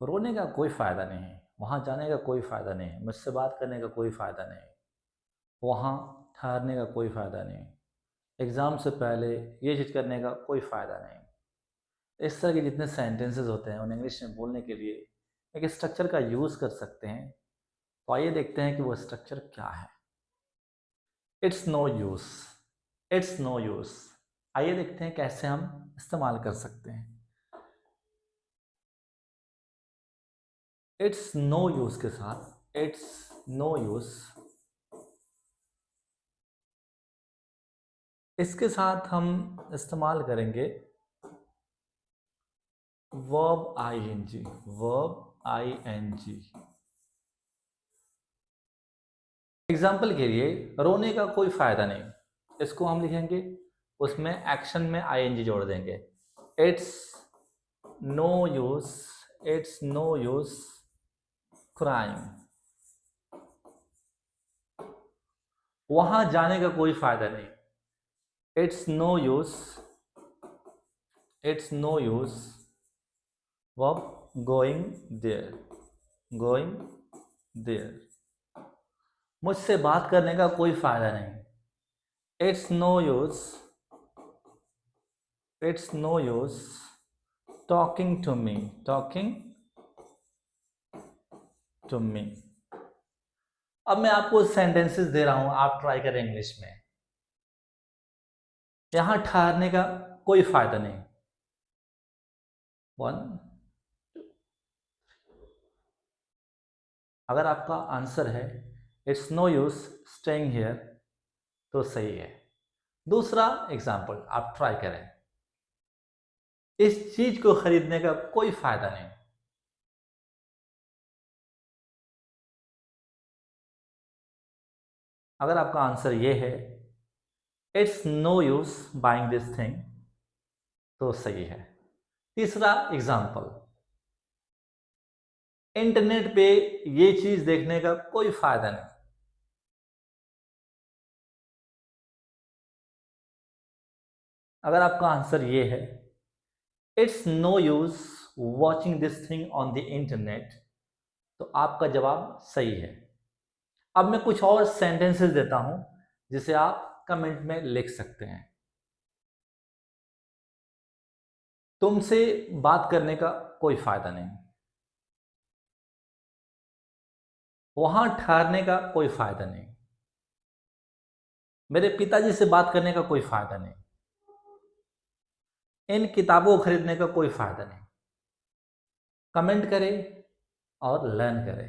रोने का कोई फ़ायदा नहीं है, वहाँ जाने का कोई फ़ायदा नहीं है, मुझसे बात करने का कोई फ़ायदा नहीं है, वहाँ ठहरने का कोई फ़ायदा नहीं है, एग्ज़ाम से पहले ये चीज़ करने का कोई फ़ायदा नहीं। इस तरह के जितने सेंटेंसेस होते हैं उन्हें इंग्लिश में बोलने के लिए एक स्ट्रक्चर का यूज़ कर सकते हैं। तो आइए देखते हैं कि वो स्ट्रक्चर क्या है। It's no use, it's no use. आइए देखते हैं कैसे हम इस्तेमाल कर सकते हैं। इट्स नो यूज़ के साथ इट्स नो यूज़, इसके साथ हम इस्तेमाल करेंगे verb ING, verb ING. Example के लिए रोने का कोई फायदा नहीं, इसको हम लिखेंगे, उसमें एक्शन में आईएनजी जोड़ देंगे। It's no use, it's no use crime. वहां जाने का कोई फायदा नहीं। It's no use, it's no use verb going there, going there. मुझसे बात करने का कोई फायदा नहीं। It's no use, it's no use talking to me, talking to me. अब मैं आपको सेंटेंसेस दे रहा हूं, आप ट्राई करें इंग्लिश में। यहां ठहरने का कोई फायदा नहीं। 1, अगर आपका आंसर है it's no use staying here तो सही है। दूसरा एग्जाम्पल आप ट्राई करें। इस चीज को खरीदने का कोई फायदा नहीं। अगर आपका आंसर ये है it's no use buying this thing तो सही है। तीसरा एग्जाम्पल, इंटरनेट पे ये चीज देखने का कोई फायदा नहीं। अगर आपका आंसर ये है it's no use watching this thing on the internet तो आपका जवाब सही है। अब मैं कुछ और सेंटेंसेस देता हूं जिसे आप कमेंट में लिख सकते हैं। तुमसे बात करने का कोई फायदा नहीं, वहां ठहरने का कोई फायदा नहीं, मेरे पिताजी से बात करने का कोई फायदा नहीं, इन किताबों को खरीदने का कोई फायदा नहीं। कमेंट करें और लर्न करें।